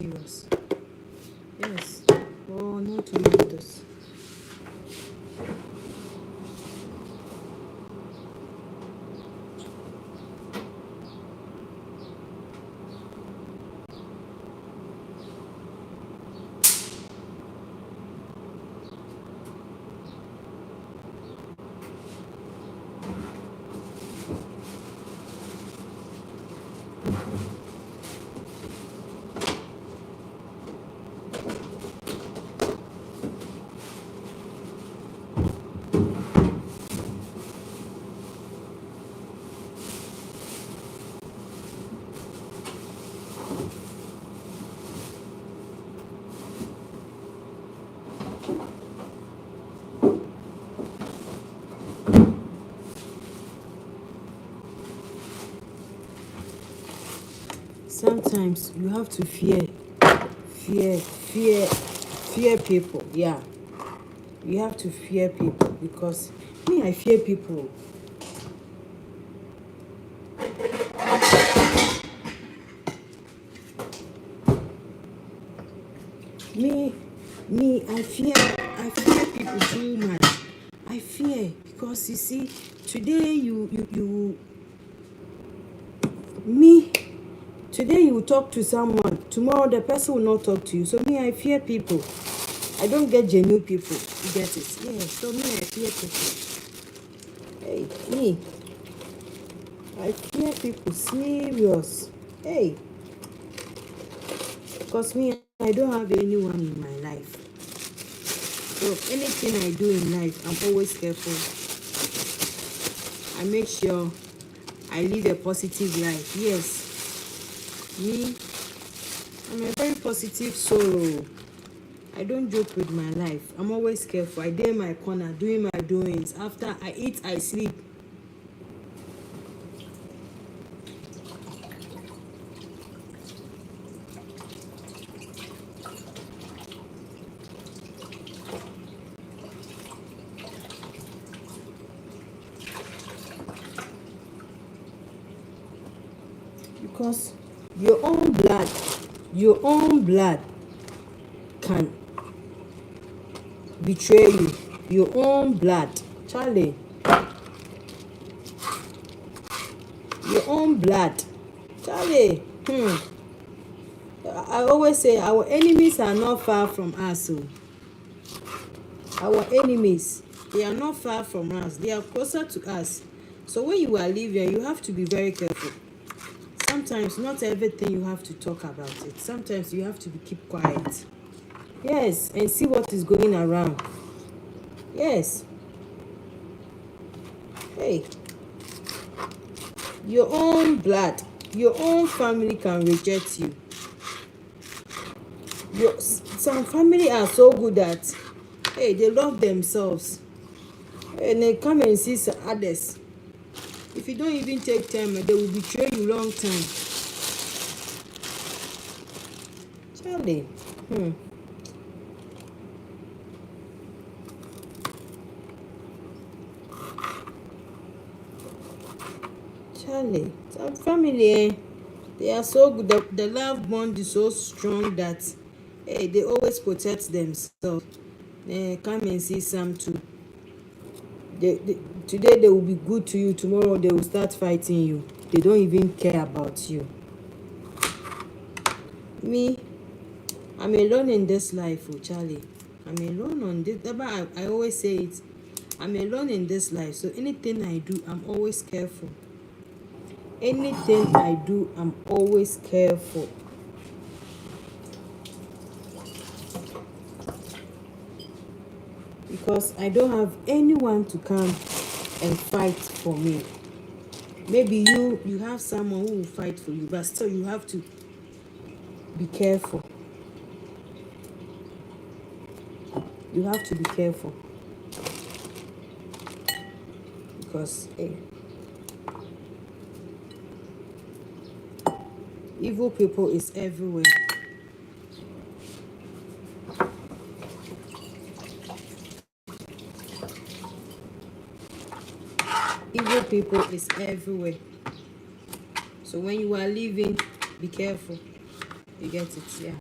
serious. Yes. Oh, no tomatoes. Sometimes you have to fear people. Yeah, you have to fear people, because me, I fear people. Me, I fear people too much. I fear, because you see, today today you talk to someone, tomorrow the person will not talk to you. So me, I fear people. I don't get genuine people. You get it? Yeah. So me, I fear people. Hey, me, I fear people serious. Hey, because me, I don't have anyone in my life. So anything I do in life, I'm always careful. I make sure I live a positive life. Yes. Me, I'm a very positive soul. I don't joke with my life. I'm always careful. I dey in my corner doing my doings. After I eat, I sleep. Because your own blood can betray you. Your own blood, Charlie. Your own blood, Charlie. I always say our enemies are not far from us. So our enemies, they are not far from us. They are closer to us. So when you are living, you have to be very careful. Sometimes not everything you have to talk about it. Sometimes you have to keep quiet. Yes, and see what is going around. Yes. Hey, your own blood, your own family can reject you. Some family are so good that, hey, they love themselves, and they come and see others. If you don't even take time, they will betray you long time. Charlie. Charlie, some family, they are so good. The love bond is so strong that, hey, they always protect themselves. Come and see some too. Today they will be good to you. Tomorrow they will start fighting you. They don't even care about you. Me, I'm alone in this life, oh Charlie. I'm alone on this. I always say it. I'm alone in this life. So anything I do, I'm always careful. Anything I do, I'm always careful. Because I don't have anyone to come and fight for me. Maybe you have someone who will fight for you, but still you have to be careful. You have to be careful. Because, hey, evil people is everywhere. Evil people is everywhere. So when you are living, be careful. You get it, yeah.